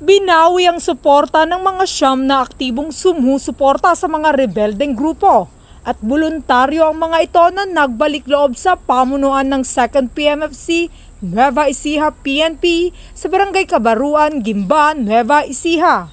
Binawi ang suporta ng mga siyam na aktibong sumusuporta sa mga rebeldeng grupo at voluntaryo ang mga ito na nagbalik loob sa pamunuan ng 2nd PMFC Nueva Ecija PNP sa Barangay Kabaruan, Gimba, Nueva Ecija.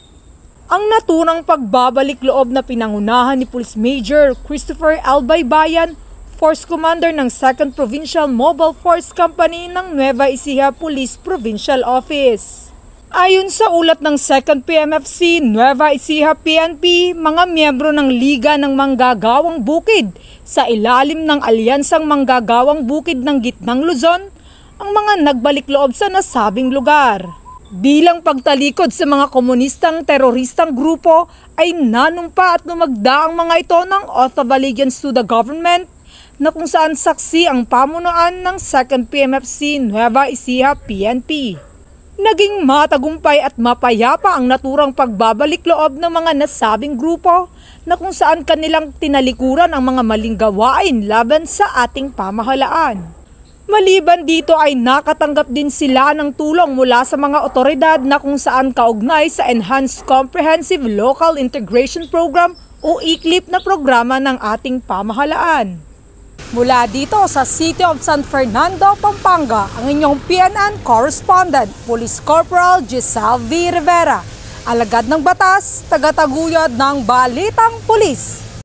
Ang naturang pagbabalik loob na pinangunahan ni Police Major Christopher Albaybayan, Force Commander ng 2nd Provincial Mobile Force Company ng Nueva Ecija Police Provincial Office. Ayon sa ulat ng 2nd PMFC Nueva Ecija PNP, mga miyembro ng Liga ng Manggagawang Bukid sa ilalim ng Alyansang Manggagawang Bukid ng Gitnang Luzon ang mga nagbalik loob sa nasabing lugar. Bilang pagtalikod sa mga komunistang teroristang grupo ay nanumpa at lumagda ang mga ito ng oath of allegiance to the government na kung saan saksi ang pamunuan ng 2nd PMFC Nueva Ecija PNP. Naging matagumpay at mapayapa ang naturang pagbabalik loob ng mga nasabing grupo na kung saan kanilang tinalikuran ang mga maling gawain laban sa ating pamahalaan. Maliban dito ay nakatanggap din sila ng tulong mula sa mga otoridad na kung saan kaugnay sa Enhanced Comprehensive Local Integration Program o ECLIP na programa ng ating pamahalaan. Mula dito sa City of San Fernando, Pampanga, ang inyong PNN correspondent, Police Corporal Giselle V. Rivera, alagad ng batas, tagataguyod ng Balitang Pulis.